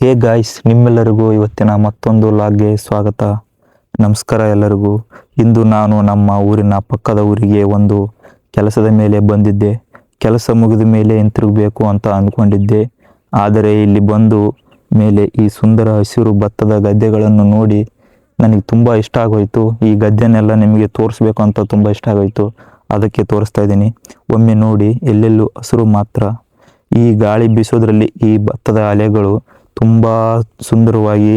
Hey guys, ನಿಮ್ಮೆಲ್ಲರಿಗೂ ಇವತ್ತಿನ ಮತ್ತೊಂದು ಲಾಗ್ಗೆ ಸ್ವಾಗತ. ನಮಸ್ಕಾರ ಎಲ್ಲರಿಗೂ. ಇಂದು ನಾನು ನಮ್ಮ ಊರಿನ ಪಕ್ಕದ ಊರಿಗೆ ಒಂದು ಕೆಲಸದ ಮೇಲೆ ಬಂದಿದ್ದೆ. ಕೆಲಸ ಮುಗಿದ ಮೇಲೆ ಹಿಂತಿರುಗಬೇಕು ಅಂತ ಅಂದ್ಕೊಂಡಿದ್ದೆ. ಆದರೆ ಇಲ್ಲಿ ಬಂದು ಮೇಲೆ ಈ ಸುಂದರ ಹಸಿರು ಭತ್ತದ ಗದ್ದೆಗಳನ್ನು ನೋಡಿ ನನಗೆ ತುಂಬ ಇಷ್ಟ ಆಗೋಯಿತು. ಈ ಗದ್ದೆನೆಲ್ಲ ನಿಮಗೆ ತೋರಿಸ್ಬೇಕು ಅಂತ ತುಂಬ ಇಷ್ಟ ಆಗೋಯಿತು. ಅದಕ್ಕೆ ತೋರಿಸ್ತಾ ಇದ್ದೀನಿ. ಒಮ್ಮೆ ನೋಡಿ, ಎಲ್ಲೆಲ್ಲೂ ಹಸಿರು ಮಾತ್ರ. ಈ ಗಾಳಿ ಬೀಸೋದ್ರಲ್ಲಿ ಈ ಭತ್ತದ ಅಲೆಗಳು ತುಂಬ ಸುಂದರವಾಗಿ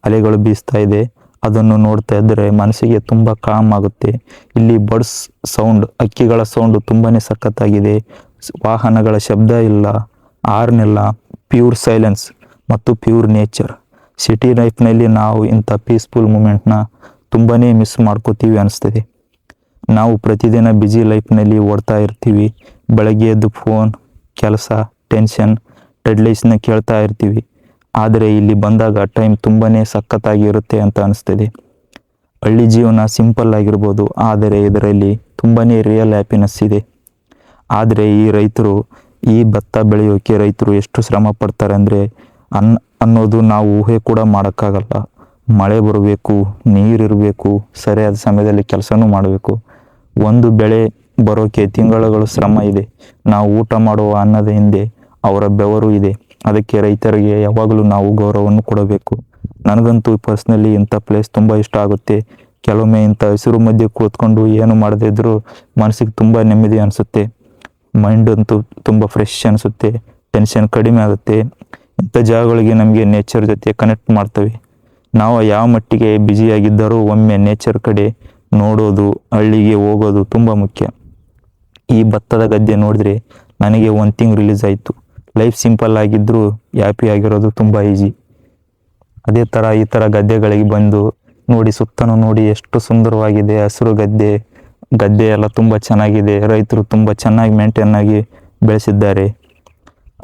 ಅಲೆಗಳು ಬೀಸ್ತಾ ಇದೆ. ಅದನ್ನು ನೋಡ್ತಾ ಇದ್ದರೆ ಮನಸ್ಸಿಗೆ ತುಂಬ ಕಾಮ್ ಆಗುತ್ತೆ. ಇಲ್ಲಿ ಬರ್ಡ್ಸ್ ಸೌಂಡ್, ಹಕ್ಕಿಗಳ ಸೌಂಡು ತುಂಬಾ ಸಖತ್ತಾಗಿದೆ. ವಾಹನಗಳ ಶಬ್ದ ಇಲ್ಲ, ಹಾರ್ನ್ ಇಲ್ಲ, ಪ್ಯೂರ್ ಸೈಲೆನ್ಸ್ ಮತ್ತು ಪ್ಯೂರ್ ನೇಚರ್. ಸಿಟಿ ಲೈಫ್ನಲ್ಲಿ ನಾವು ಇಂಥ ಪೀಸ್ಫುಲ್ ಮೂಮೆಂಟ್ನ ತುಂಬಾ ಮಿಸ್ ಮಾಡ್ಕೋತೀವಿ ಅನಿಸ್ತದೆ. ನಾವು ಪ್ರತಿದಿನ ಬ್ಯುಸಿ ಲೈಫ್ನಲ್ಲಿ ಓಡ್ತಾ ಇರ್ತೀವಿ. ಬೆಳಗ್ಗೆ ಎದ್ದು ಫೋನ್, ಕೆಲಸ, ಟೆನ್ಷನ್, ಡೆಡ್ಲೈನ್ಸ್ನ ಕೇಳ್ತಾ ಇರ್ತೀವಿ. ಆದರೆ ಇಲ್ಲಿ ಬಂದಾಗ ಟೈಮ್ ತುಂಬಾ ಸಖತ್ತಾಗಿರುತ್ತೆ ಅಂತ ಅನಿಸ್ತದೆ. ಹಳ್ಳಿ ಜೀವನ ಸಿಂಪಲ್ ಆಗಿರ್ಬೋದು, ಆದರೆ ಇದರಲ್ಲಿ ತುಂಬಾ ರಿಯಲ್ ಹ್ಯಾಪಿನೆಸ್ ಇದೆ. ಆದರೆ ಈ ರೈತರು, ಈ ಭತ್ತ ಬೆಳೆಯೋಕೆ ರೈತರು ಎಷ್ಟು ಶ್ರಮ ಪಡ್ತಾರೆ ಅಂದರೆ ಅನ್ನೋದು ನಾವು ಊಹೆ ಕೂಡ ಮಾಡೋಕ್ಕಾಗಲ್ಲ. ಮಳೆ ಬರಬೇಕು, ನೀರಿರಬೇಕು, ಸರಿಯಾದ ಸಮಯದಲ್ಲಿ ಕೆಲಸನೂ ಮಾಡಬೇಕು. ಒಂದು ಬೆಳೆ ಬರೋಕೆ ತಿಂಗಳುಗಳು ಶ್ರಮ ಇದೆ. ನಾವು ಊಟ ಮಾಡುವ ಅನ್ನದ ಹಿಂದೆ ಅವರ ಬೆವರು ಇದೆ. ಅದಕ್ಕೆ ರೈತರಿಗೆ ಯಾವಾಗಲೂ ನಾವು ಗೌರವವನ್ನು ಕೊಡಬೇಕು. ನನಗಂತೂ ಪರ್ಸ್ನಲಿ ಇಂಥ ಪ್ಲೇಸ್ ತುಂಬ ಇಷ್ಟ ಆಗುತ್ತೆ. ಕೆಲವೊಮ್ಮೆ ಇಂಥ ಹಸಿರು ಮಧ್ಯೆ ಕೂತ್ಕೊಂಡು ಏನು ಮಾಡದೇ ಇದ್ದರೂ ಮನಸ್ಸಿಗೆ ತುಂಬ ನೆಮ್ಮದಿ ಅನಿಸುತ್ತೆ. ಮೈಂಡ್ ಅಂತೂ ತುಂಬ ಫ್ರೆಶ್ ಅನಿಸುತ್ತೆ, ಟೆನ್ಷನ್ ಕಡಿಮೆ ಆಗುತ್ತೆ. ಇಂಥ ಜಾಗಗಳಿಗೆ ನಮಗೆ ನೇಚರ್ ಜೊತೆ ಕನೆಕ್ಟ್ ಮಾಡ್ತವೆ. ನಾವು ಯಾವ ಮಟ್ಟಿಗೆ ಬ್ಯುಸಿಯಾಗಿದ್ದರೂ ಒಮ್ಮೆ ನೇಚರ್ ಕಡೆ ನೋಡೋದು, ಹಳ್ಳಿಗೆ ಹೋಗೋದು ತುಂಬ ಮುಖ್ಯ. ಈ ಭತ್ತದ ಗದ್ದೆ ನೋಡಿದ್ರೆ ನನಗೆ ಒಂದು ಥಿಂಗ್ ರಿಲೀಸ್ ಆಯಿತು. ಲೈಫ್ ಸಿಂಪಲ್ ಆಗಿದ್ದರೂ ಹ್ಯಾಪಿ ಆಗಿರೋದು ತುಂಬ ಈಸಿ. ಅದೇ ಥರ ಈ ಥರ ಗದ್ದೆಗಳಿಗೆ ಬಂದು ನೋಡಿ, ಸುತ್ತಲೂ ನೋಡಿ ಎಷ್ಟು ಸುಂದರವಾಗಿದೆ. ಹಸಿರು ಗದ್ದೆ ಎಲ್ಲ ತುಂಬ ಚೆನ್ನಾಗಿದೆ. ರೈತರು ತುಂಬ ಚೆನ್ನಾಗಿ ಮೇಂಟೈನ್ ಆಗಿ ಬೆಳೆಸಿದ್ದಾರೆ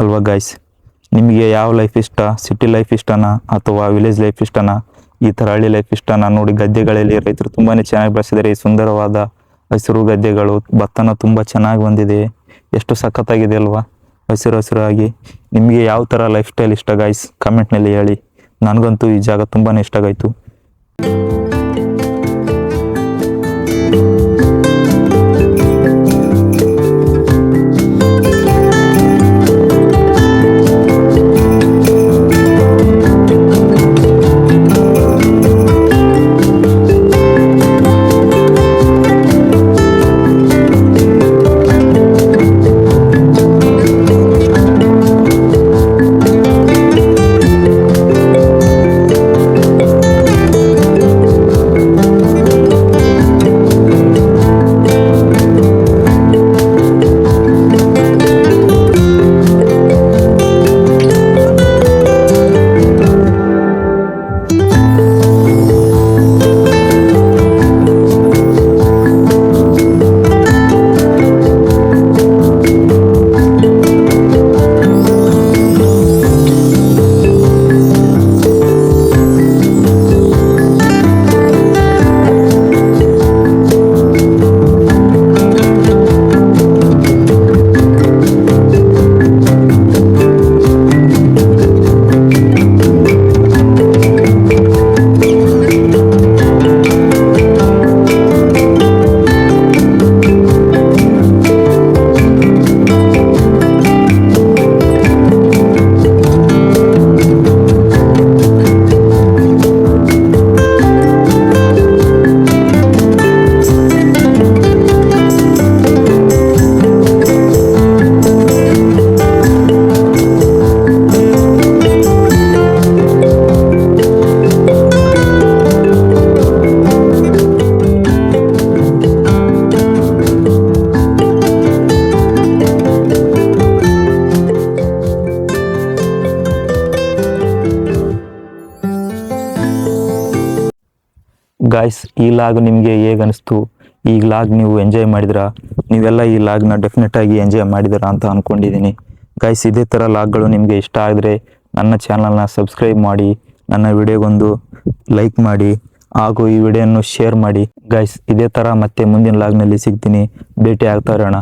ಅಲ್ವಾ ಗಾಯ್ಸ್? ನಿಮಗೆ ಯಾವ ಲೈಫ್ ಇಷ್ಟ? ಸಿಟಿ ಲೈಫ್ ಇಷ್ಟನಾ ಅಥವಾ ವಿಲೇಜ್ ಲೈಫ್ ಇಷ್ಟನಾ? ಈ ಥರ ಹಳ್ಳಿ ಲೈಫ್ ಇಷ್ಟನಾ? ನೋಡಿ, ಗದ್ದೆಗಳಲ್ಲಿ ರೈತರು ತುಂಬಾ ಚೆನ್ನಾಗಿ ಬೆಳೆಸಿದ್ದಾರೆ. ಈ ಸುಂದರವಾದ ಹಸಿರು ಗದ್ದೆಗಳು, ಭತ್ತನ ತುಂಬ ಚೆನ್ನಾಗಿ ಬಂದಿದೆ. ಎಷ್ಟು ಸಖತ್ತಾಗಿದೆ ಅಲ್ವಾ? ಹಸಿರಾಗಿ. ನಿಮಗೆ ಯಾವ ಥರ ಲೈಫ್ ಸ್ಟೈಲ್ ಇಷ್ಟ ಗಾಯ್ಸ್? ಕಮೆಂಟ್ನಲ್ಲಿ ಹೇಳಿ. ನನಗಂತೂ ಈ ಜಾಗ ತುಂಬಾ ಇಷ್ಟ ಆಯಿತು. ಗಾಯ್ಸ್, ಈ ಲಾಗ್ ನಿಮಗೆ ಹೇಗೆ ಅನಿಸ್ತು? ಈ ಲಾಗ್ ನೀವು ಎಂಜಾಯ್ ಮಾಡಿದ್ರಾ? ನೀವೆಲ್ಲ ಈ ಲಾಗ್ನ ಡೆಫಿನೆಟಾಗಿ ಎಂಜಾಯ್ ಮಾಡಿದಿರಾ ಅಂತ ಅಂದ್ಕೊಂಡಿದ್ದೀನಿ. ಗಾಯ್ಸ್, ಇದೇ ಥರ ಲಾಗ್ಗಳು ನಿಮಗೆ ಇಷ್ಟ ಆದರೆ ನನ್ನ ಚಾನಲ್ನ ಸಬ್ಸ್ಕ್ರೈಬ್ ಮಾಡಿ, ನನ್ನ ವಿಡಿಯೋಗೊಂದು ಲೈಕ್ ಮಾಡಿ, ಹಾಗೂ ಈ ವಿಡಿಯೋವನ್ನು ಶೇರ್ ಮಾಡಿ. ಗಾಯ್ಸ್, ಇದೇ ಥರ ಮತ್ತೆ ಮುಂದಿನ ಲಾಗ್ನಲ್ಲಿ ಸಿಗ್ತೀನಿ. ಭೇಟಿ ಆಗ್ತಾ ಇರೋಣ.